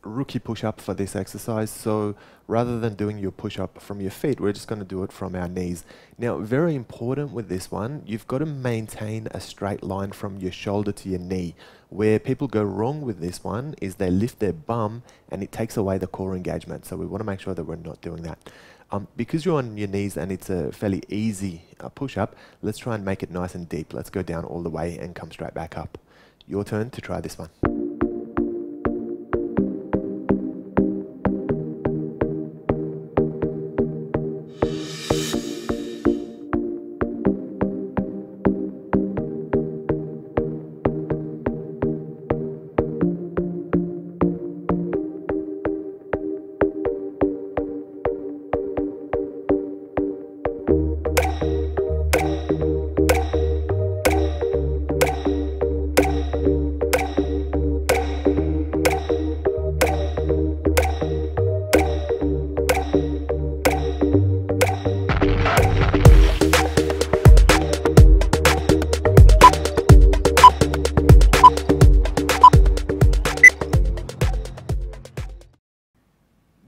rookie push-up for this exercise. So rather than doing your push-up from your feet, we're just going to do it from our knees. Now, very important with this one, you've got to maintain a straight line from your shoulder to your knee. Where people go wrong with this one is they lift their bum and it takes away the core engagement. So we want to make sure that we're not doing that. Because you're on your knees and it's a fairly easy push-up, let's try and make it nice and deep. Let's go down all the way and come straight back up. Your turn to try this one.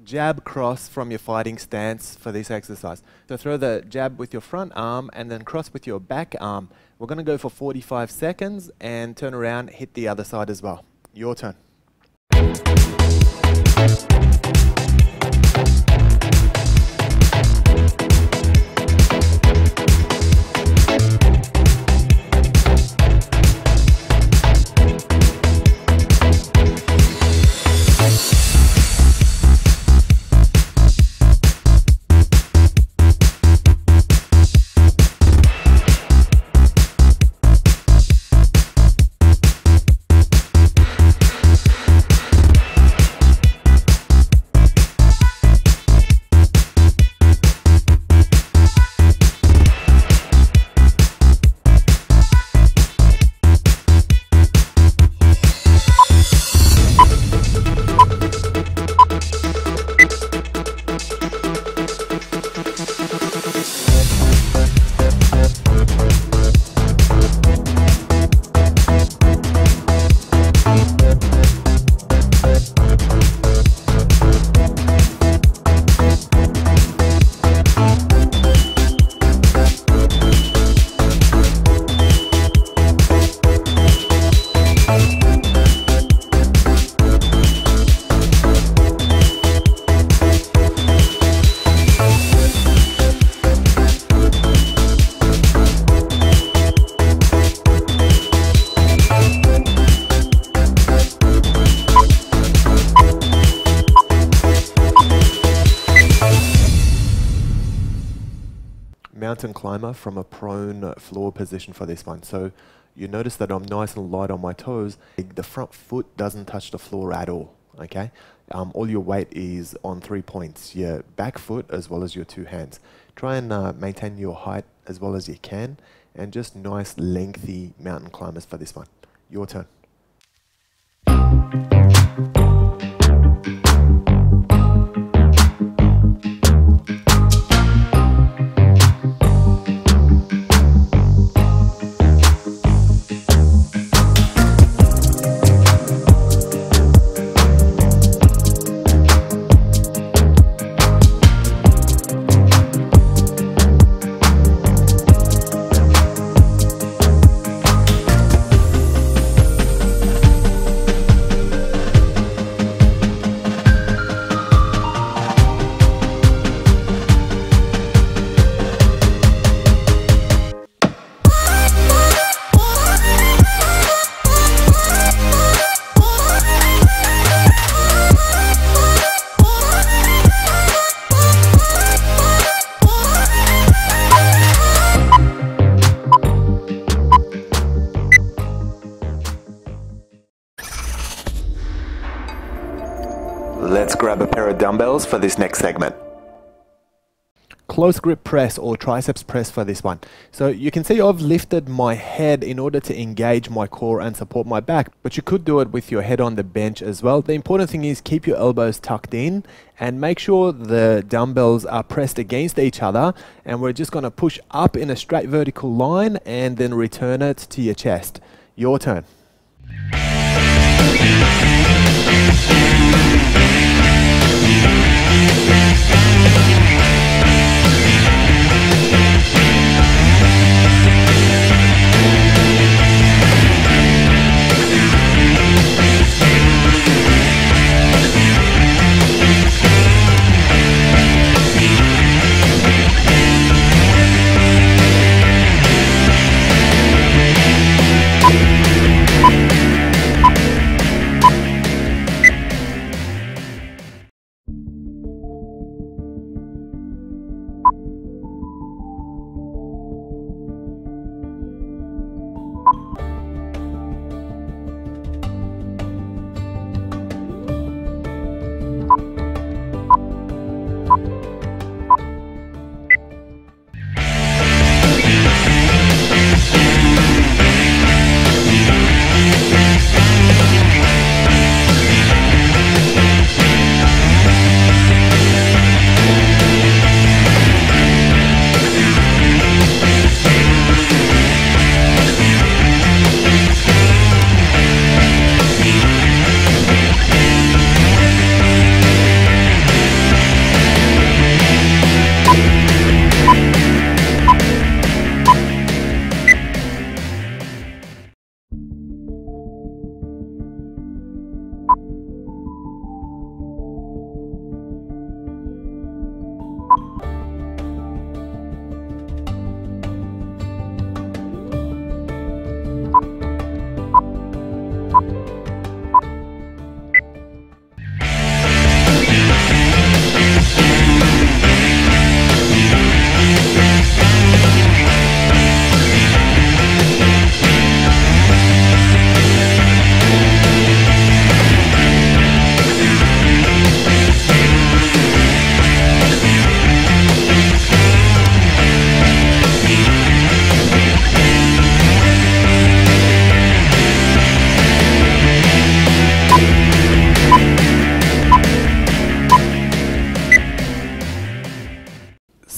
Jab cross from your fighting stance for this exercise. So throw the jab with your front arm and then cross with your back arm. We're going to go for 45 seconds and turn around, hit the other side as well. Your turn. Mountain climber from a prone floor position for this one. So you notice that I'm nice and light on my toes. The front foot doesn't touch the floor at all, okay? All your weight is on 3 points, your back foot as well as your two hands. Try and maintain your height as well as you can, and just nice lengthy mountain climbers for this one. Your turn. Let's grab a pair of dumbbells for this next segment. Close grip press or triceps press for this one. So you can see I've lifted my head in order to engage my core and support my back, but you could do it with your head on the bench as well. The important thing is keep your elbows tucked in and make sure the dumbbells are pressed against each other, and we're just going to push up in a straight vertical line and then return it to your chest. Your turn.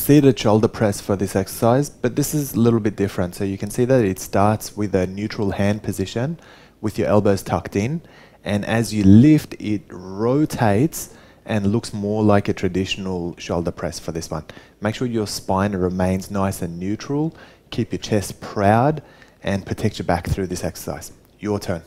seated shoulder press for this exercise, but this is a little bit different. So you can see that it starts with a neutral hand position with your elbows tucked in, and as you lift, it rotates and looks more like a traditional shoulder press for this one. Make sure your spine remains nice and neutral, keep your chest proud, and protect your back through this exercise. Your turn.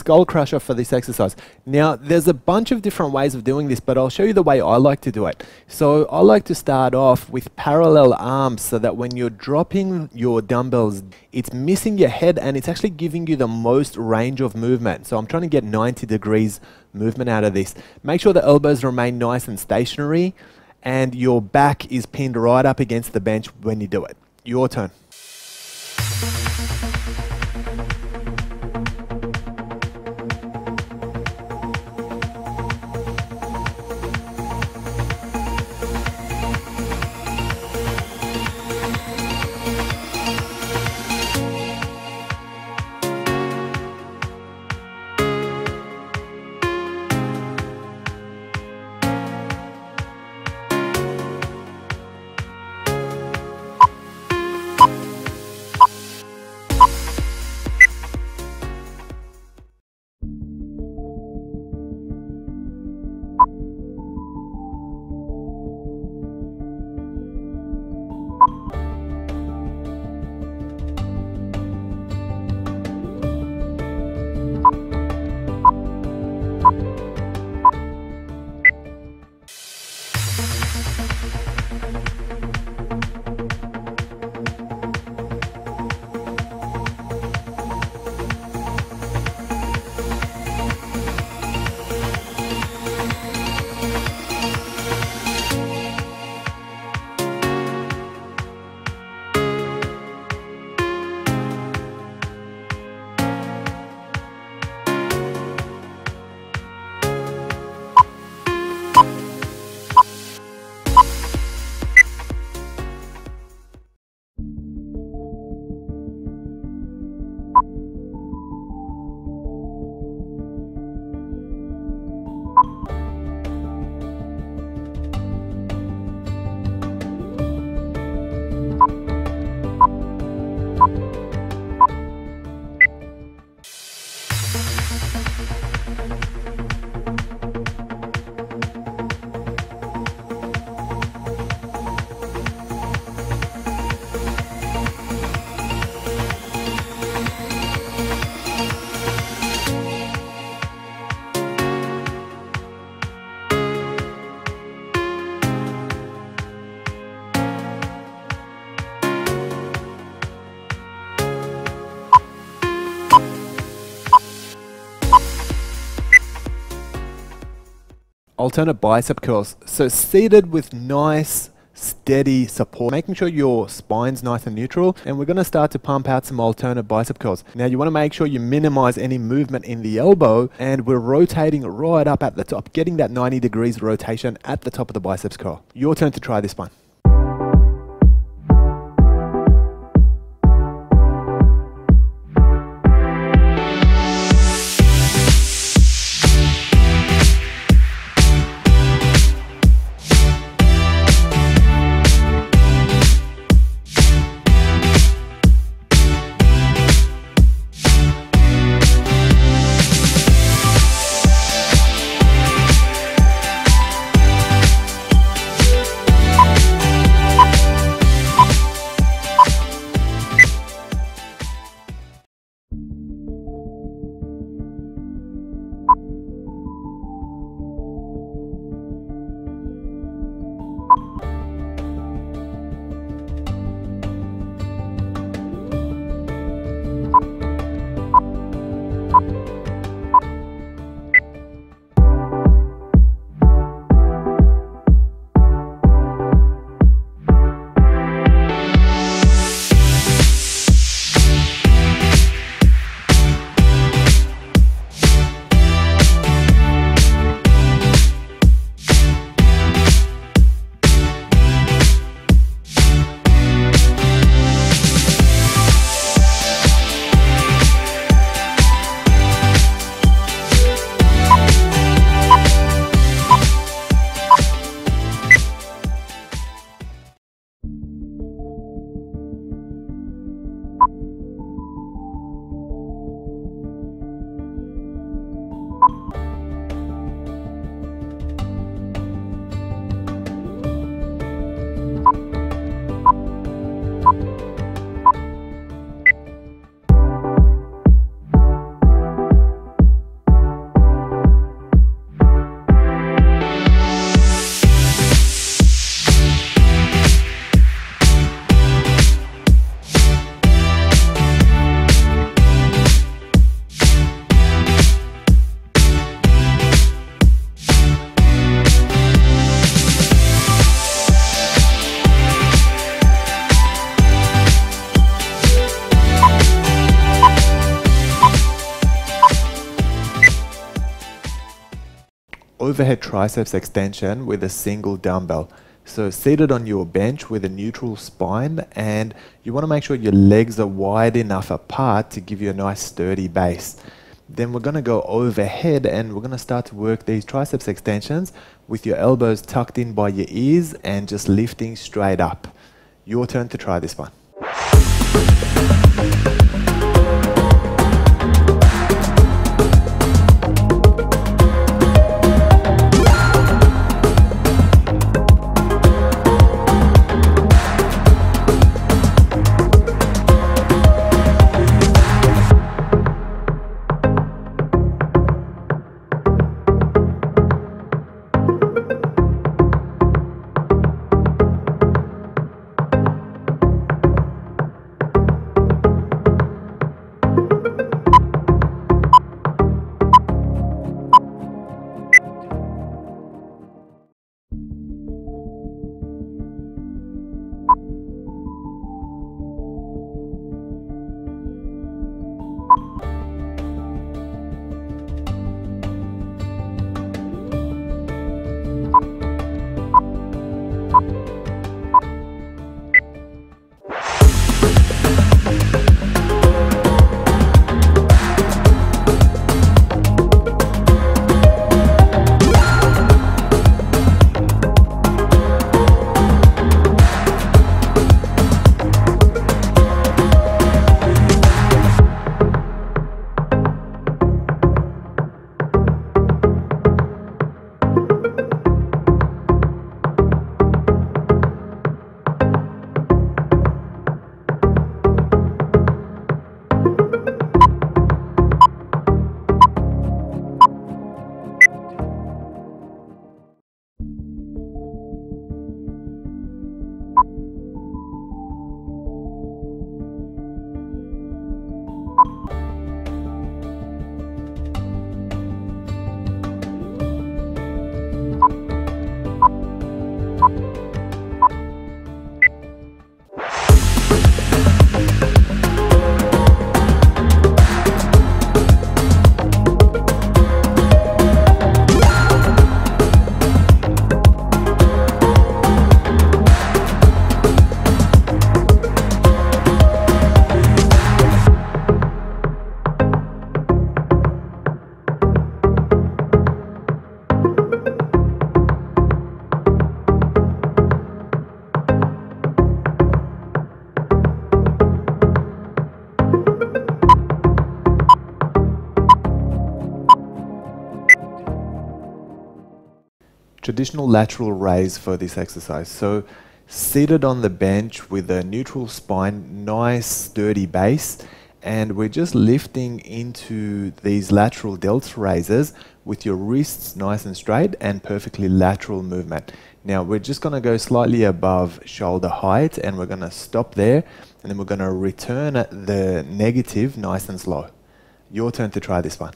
Skullcrusher for this exercise. Now, there's a bunch of different ways of doing this, but I'll show you the way I like to do it. So I like to start off with parallel arms so that when you're dropping your dumbbells, it's missing your head and it's actually giving you the most range of movement. So I'm trying to get 90 degrees movement out of this. Make sure the elbows remain nice and stationary and your back is pinned right up against the bench when you do it. Your turn. alternate bicep curls. So seated with nice steady support, making sure your spine's nice and neutral, and we're going to start to pump out some alternate bicep curls. Now you want to make sure you minimize any movement in the elbow, and we're rotating right up at the top, getting that 90 degrees rotation at the top of the biceps curl. Your turn to try this one. Overhead triceps extension with a single dumbbell. So seated on your bench with a neutral spine, and you want to make sure your legs are wide enough apart to give you a nice sturdy base. Then we're going to go overhead and we're going to start to work these triceps extensions with your elbows tucked in by your ears and just lifting straight up. Your turn to try this one. traditional lateral raise for this exercise. So seated on the bench with a neutral spine, nice sturdy base, and we're just lifting into these lateral delta raises with your wrists nice and straight and perfectly lateral movement. Now we're just going to go slightly above shoulder height, and we're going to stop there, and then we're going to return at the negative nice and slow. Your turn to try this one.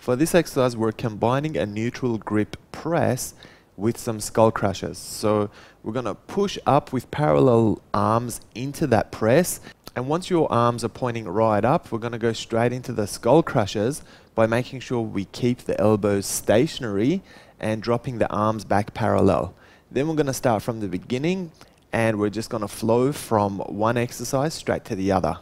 For this exercise, we're combining a neutral grip press with some skull crushers. So we're going to push up with parallel arms into that press. And once your arms are pointing right up, we're going to go straight into the skull crushers by making sure we keep the elbows stationary and dropping the arms back parallel. Then we're going to start from the beginning, and we're just going to flow from one exercise straight to the other.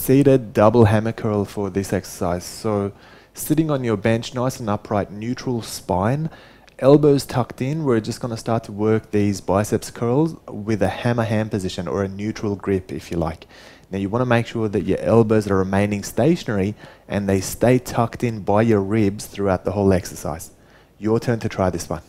seated double hammer curl for this exercise. So sitting on your bench, nice and upright, neutral spine, elbows tucked in. We're just going to start to work these biceps curls with a hammer hand position, or a neutral grip if you like. Now you want to make sure that your elbows are remaining stationary and they stay tucked in by your ribs throughout the whole exercise. Your turn to try this one.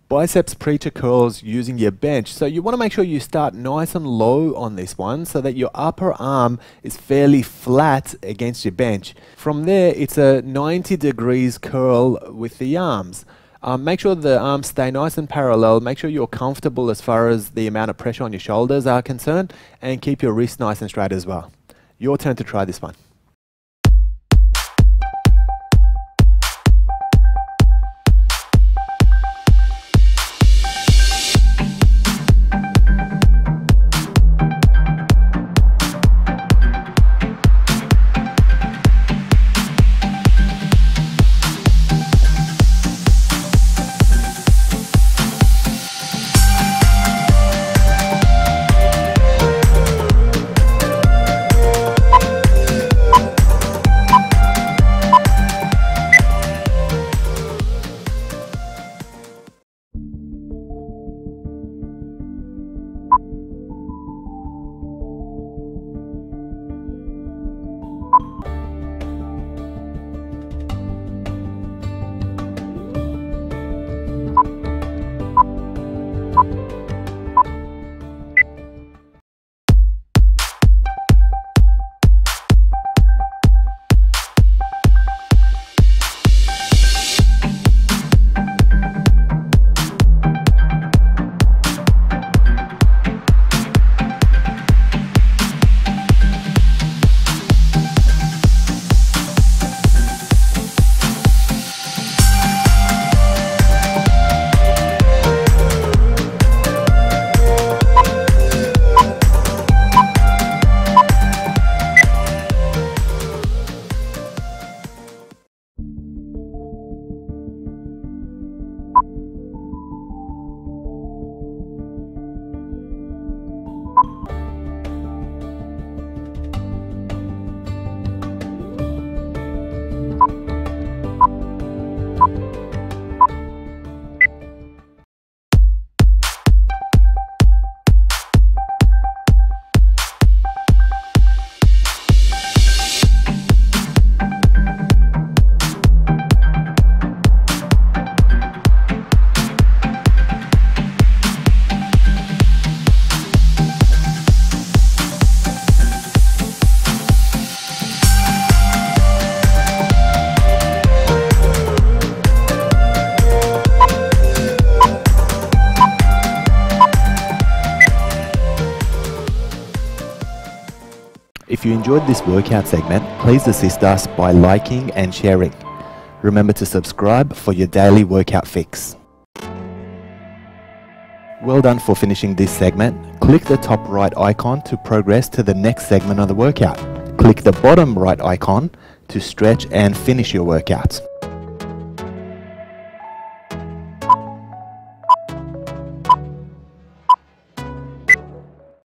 Biceps preacher curls using your bench. So you want to make sure you start nice and low on this one so that your upper arm is fairly flat against your bench. From there, it's a 90 degrees curl with the arms. Make sure the arms stay nice and parallel. Make sure you're comfortable as far as the amount of pressure on your shoulders are concerned, and keep your wrists nice and straight as well. Your turn to try this one. If you enjoyed this workout segment, please assist us by liking and sharing. Remember to subscribe for your daily workout fix. Well done for finishing this segment. Click the top right icon to progress to the next segment of the workout. Click the bottom right icon to stretch and finish your workout.